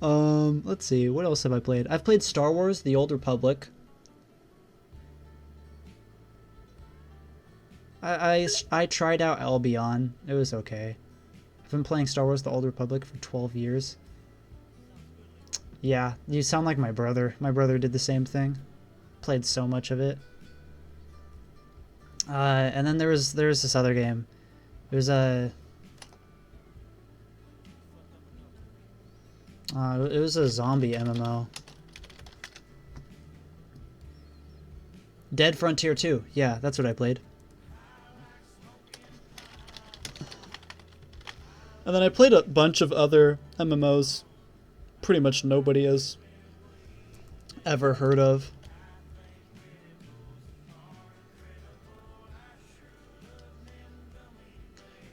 Let's see. What else have I played? I've played Star Wars: The Old Republic. I tried out Albion. It was okay. I've been playing Star Wars: The Old Republic for 12 years. Yeah, you sound like my brother. My brother did the same thing. Played so much of it. And then there was this other game. It was a zombie MMO. Dead Frontier 2. Yeah, that's what I played. And then I played a bunch of other MMOs pretty much nobody has ever heard of.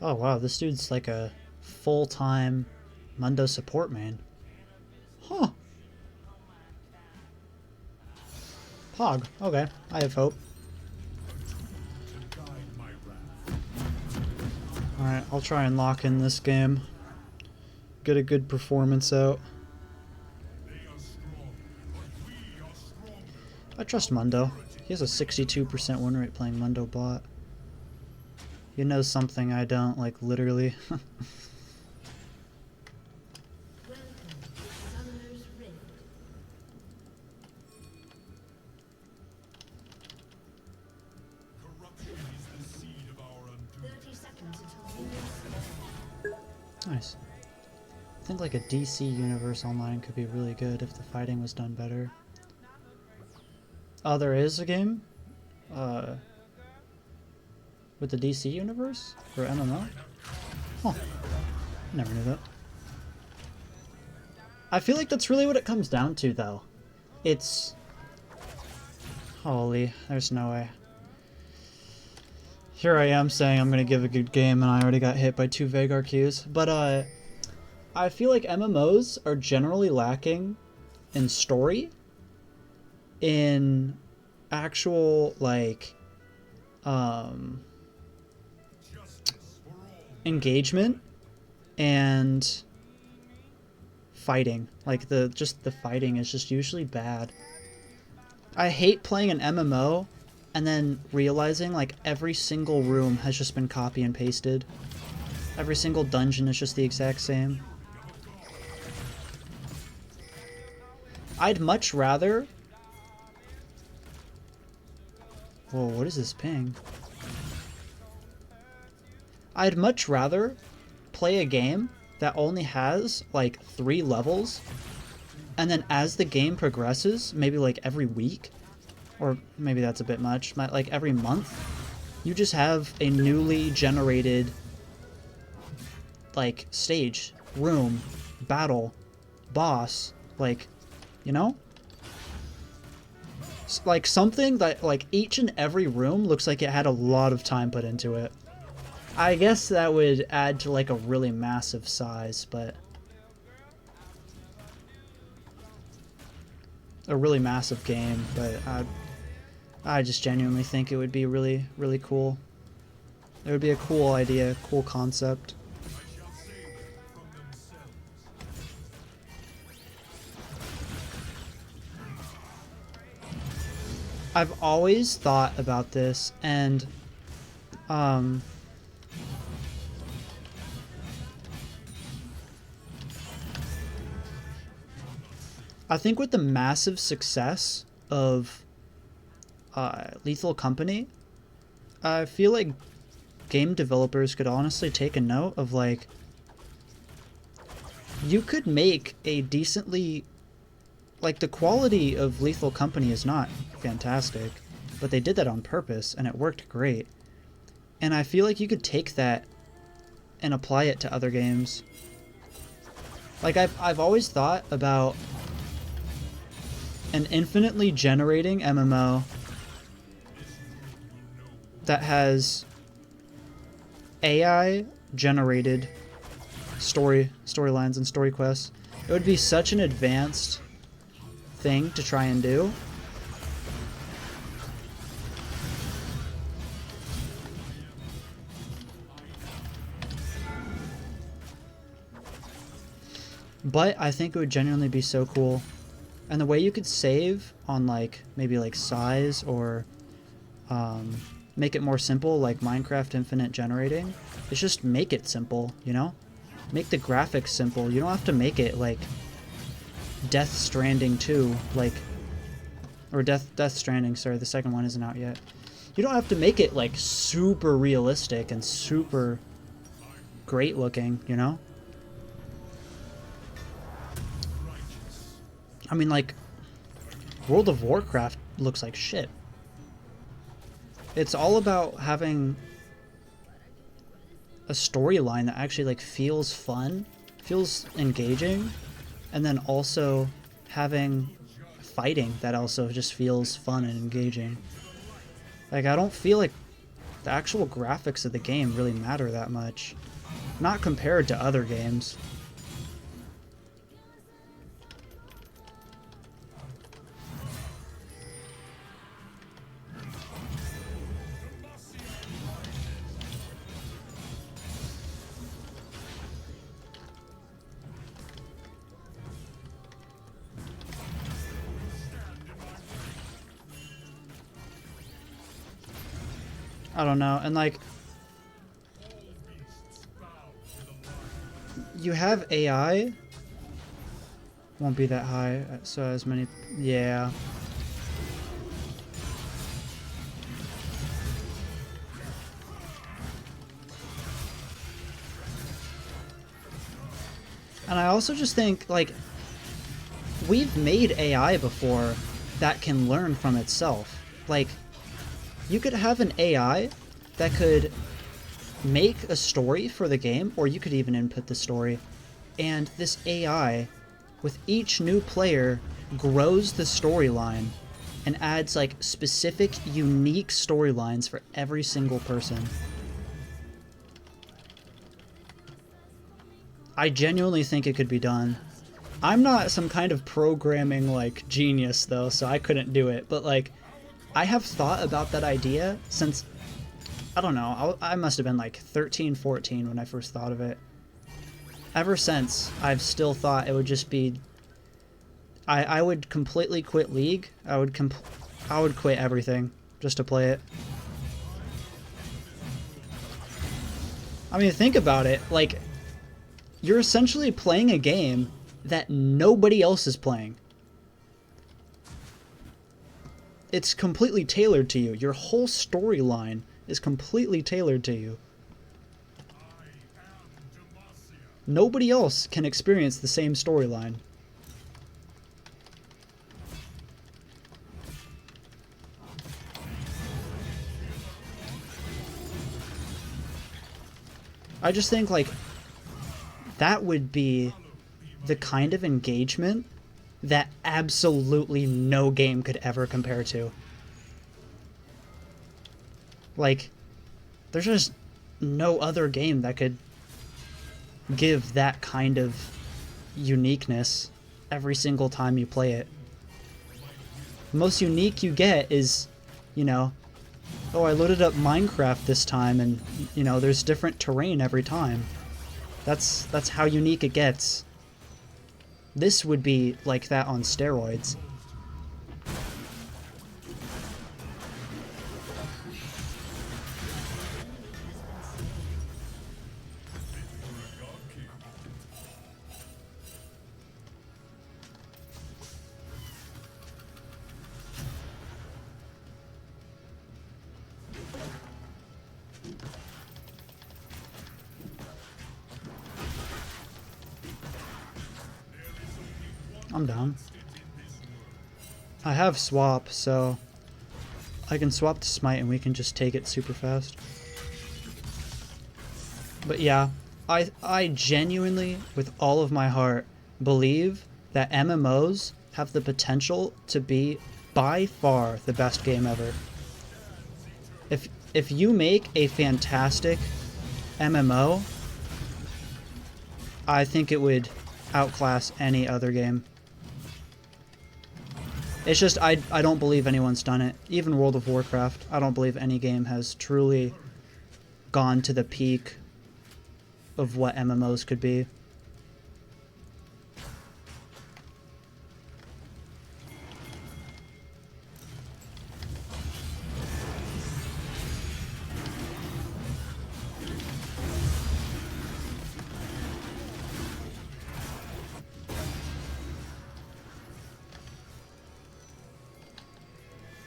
Oh wow, this dude's like a full-time Mundo support main. Huh. Pog. Okay, I have hope. Alright, I'll try and lock in this game. Get a good performance out. I trust Mundo. He has a 62% win rate playing Mundo bot. He knows something I don't, like literally. Nice. I think like a DC universe online could be really good if the fighting was done better. Oh, there is a game? With the DC universe? For MMO? Huh. Never knew that. I feel like that's really what it comes down to, though. It's... Holy, there's no way. Here I am saying I'm gonna give a good game and I already got hit by 2 Veigar Qs. But, I feel like MMOs are generally lacking in story, in actual, like, engagement, and fighting. Like, the fighting is just usually bad. I hate playing an MMO and then realizing, like, every single room has just been copy and pasted. Every single dungeon is just the exact same. I'd much rather... Whoa, what is this ping? I'd much rather play a game that only has, like, 3 levels, and then as the game progresses, maybe, like, every week, or maybe that's a bit much, like, every month, you just have a newly generated, like, stage, room, battle, boss, like... You know? Like something that, like, each and every room looks like it had a lot of time put into it. I guess that would add to, like, a really massive size, but... A really massive game, but I just genuinely think it would be really, really cool. It would be a cool idea, cool concept. I've always thought about this, and I think with the massive success of Lethal Company, I feel like game developers could honestly take a note of, like, you could make a decently... Like, the quality of Lethal Company is not fantastic, but they did that on purpose, and it worked great. And I feel like you could take that and apply it to other games. Like, I've always thought about an infinitely generating MMO that has AI-generated storylines and story quests. It would be such an advanced thing to try and do. But I think it would genuinely be so cool. And the way you could save on like maybe like size or make it more simple, like Minecraft Infinite generating, is just make it simple, you know? Make the graphics simple. You don't have to make it like Death Stranding 2, like, or Death Stranding, sorry, the second one isn't out yet. You don't have to make it like super realistic and super great looking, you know? I mean, like, World of Warcraft looks like shit. It's all about having a storyline that actually like feels fun, feels engaging, and then also having fighting that also just feels fun and engaging. Like, I don't feel like the actual graphics of the game really matter that much. Not compared to other games. I don't know, and like, you have AI, won't be that high, so as many, yeah. And I also just think, like, we've made AI before that can learn from itself. Like, you could have an AI that could make a story for the game, or you could even input the story, and this AI, with each new player, grows the storyline and adds like specific, unique storylines for every single person. I genuinely think it could be done. I'm not some kind of programming like genius though, so I couldn't do it, but like, I have thought about that idea since, I don't know, I must have been like 13, 14 when I first thought of it. Ever since, I've still thought it would just be, I would completely quit League. I would quit everything just to play it. I mean, think about it, like, you're essentially playing a game that nobody else is playing. It's completely tailored to you. Your whole storyline is completely tailored to you. Nobody else can experience the same storyline. I just think, like, that would be the kind of engagement that absolutely no game could ever compare to. Like, there's just no other game that could give that kind of uniqueness every single time you play it. The most unique you get is, you know, oh, I loaded up Minecraft this time and, you know, there's different terrain every time. That's how unique it gets. This would be like that on steroids. I'm down. I have swap, so I can swap to smite and we can just take it super fast. But yeah, I genuinely, with all of my heart, believe that MMOs have the potential to be by far the best game ever. If you make a fantastic MMO, I think it would outclass any other game. It's just, I don't believe anyone's done it. Even World of Warcraft, I don't believe any game has truly gone to the peak of what MMOs could be.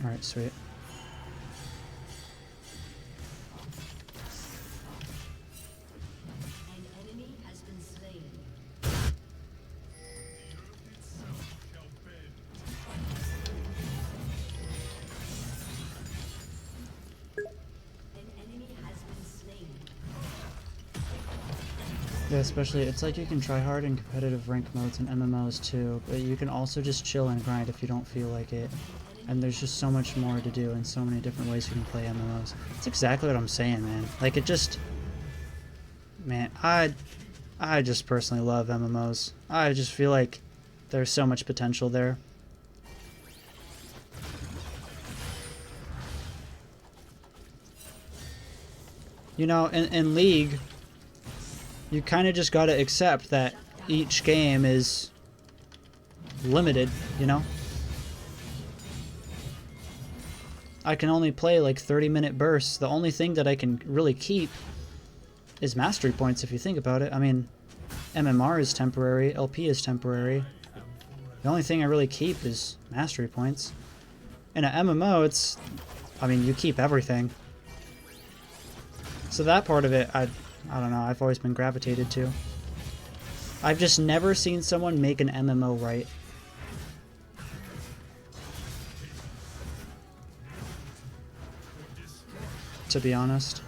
Alright, sweet. Yeah, especially, it's like you can try hard in competitive rank modes and MMOs too, but you can also just chill and grind if you don't feel like it. And there's just so much more to do and so many different ways you can play MMOs. That's exactly what I'm saying, man. Like, it just... Man, I just personally love MMOs. I just feel like there's so much potential there. You know, in League... You kind of just gotta accept that each game is limited, you know? I can only play like 30-minute bursts. The only thing that I can really keep is mastery points, if you think about it. I mean, MMR is temporary, LP is temporary. The only thing I really keep is mastery points. In an MMO, it's... I mean, you keep everything. So that part of it, I don't know, I've always been gravitated to. I've just never seen someone make an MMO right. To be honest.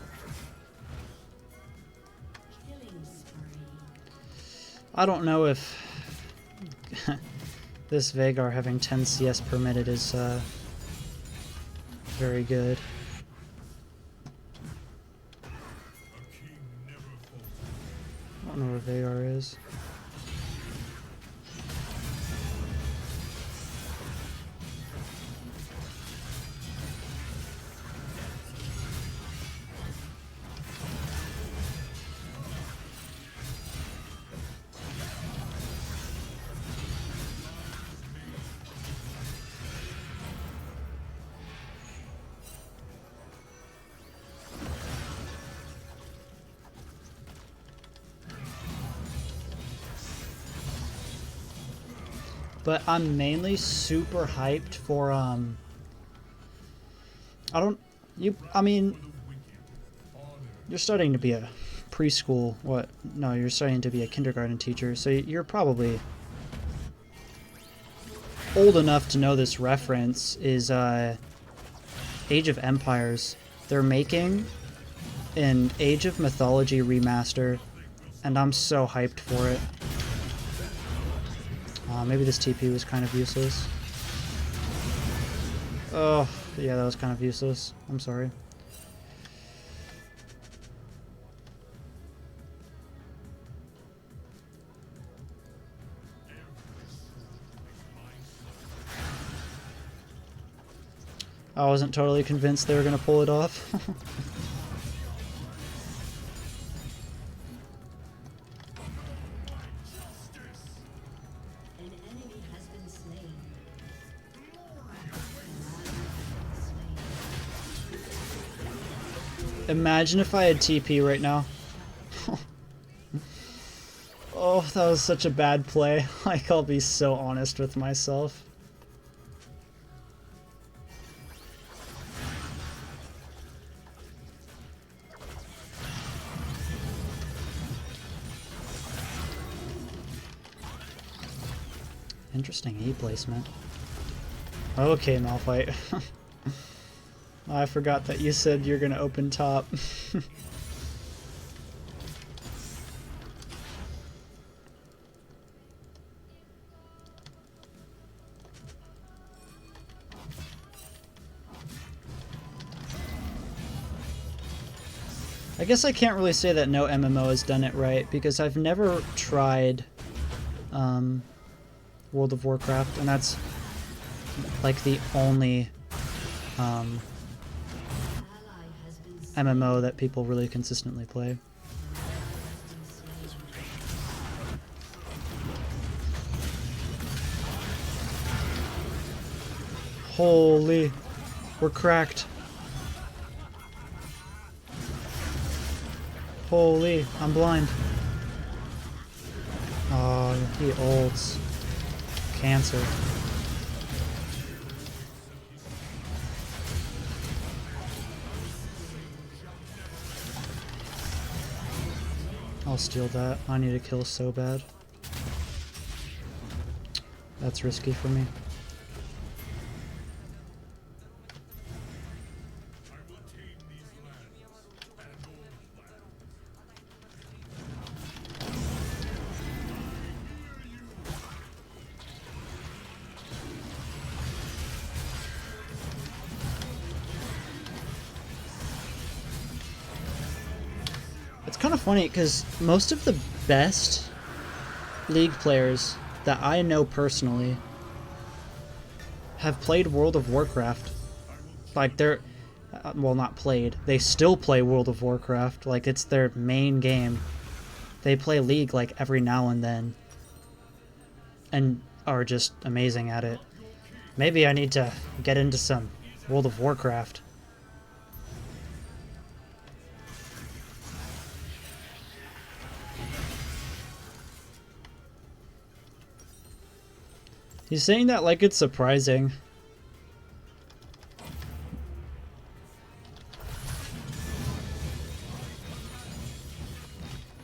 I don't know if this Veigar having 10 CS permitted is very good. I don't know where Veigar is. But I'm mainly super hyped for, I mean, you're starting to be a preschool, no, you're starting to be a kindergarten teacher, so you're probably old enough to know this reference is, Age of Empires. They're making an Age of Mythology remaster, and I'm so hyped for it. Maybe this TP was kind of useless. Oh, yeah, that was kind of useless. I'm sorry. I wasn't totally convinced they were going to pull it off. Imagine if I had TP right now. Oh, that was such a bad play. Like, I'll be so honest with myself. Interesting E placement. Okay, Malphite. I forgot that you said you're gonna open top. I guess I can't really say that no MMO has done it right, because I've never tried World of Warcraft, and that's like the only MMO that people really consistently play. Holy, we're cracked. Holy, I'm blind. Oh, he ults. Cancer. I'll steal that. I need a kill so bad. That's risky for me. It's kind of funny because most of the best League players that I know personally have played World of Warcraft. Like, they're, well, not played, they still play World of Warcraft. Like, it's their main game. They play League like every now and then and are just amazing at it. Maybe I need to get into some World of Warcraft. He's saying that like it's surprising.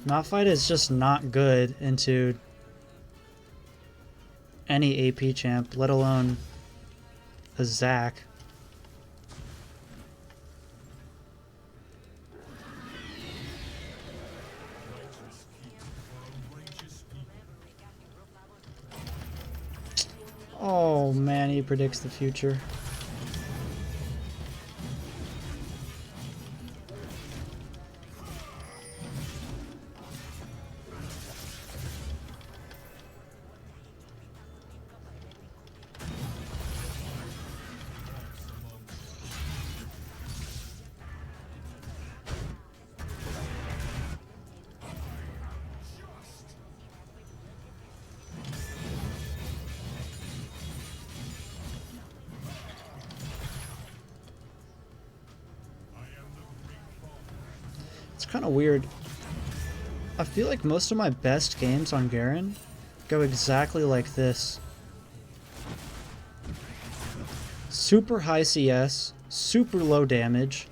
Malphite is just not good into any AP champ, let alone a Zac. Oh man, he predicts the future. It's kind of weird. I feel like most of my best games on Garen go exactly like this. Super high CS, super low damage,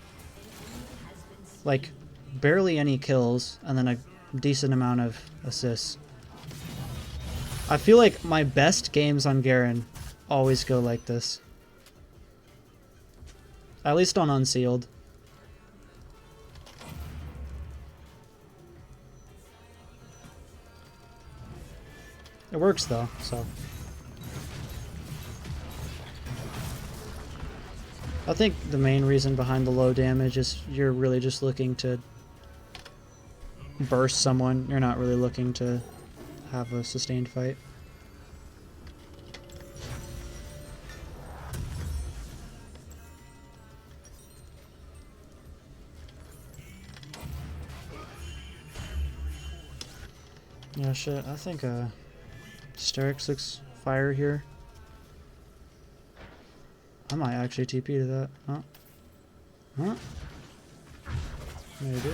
like barely any kills, and then a decent amount of assists. I feel like my best games on Garen always go like this. At least on Unsealed. It works though, so. I think the main reason behind the low damage is you're really just looking to burst someone. You're not really looking to have a sustained fight. Yeah, shit, I think Sterix looks fire here. I might actually TP to that. Huh? Huh? Maybe.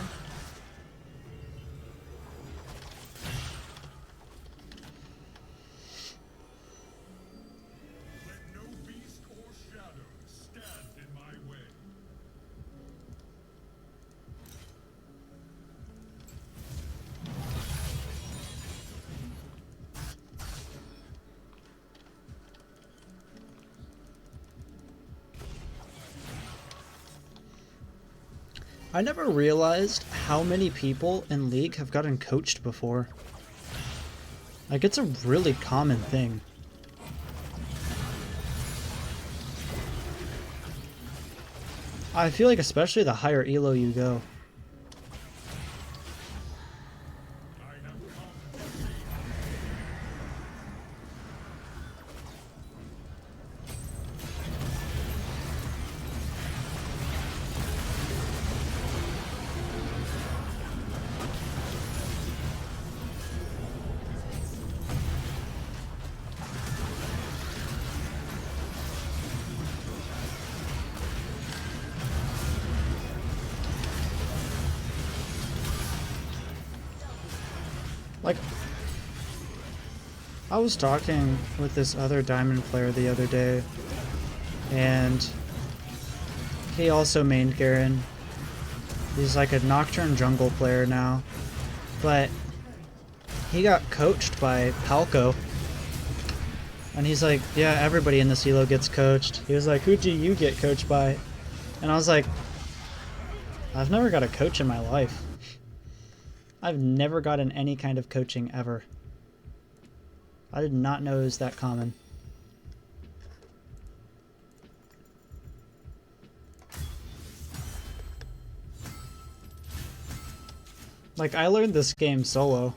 I never realized how many people in League have gotten coached before. Like, it's a really common thing. I feel like especially the higher elo you go. Like, I was talking with this other Diamond player the other day, and he also mained Garen. He's like a Nocturne jungle player now, But he got coached by Palco. And he's like, yeah, everybody in this elo gets coached. He was like, who do you get coached by? And I was like, I've never got a coach in my life. I've never gotten any kind of coaching ever. I did not know it was that common. Like, I learned this game solo.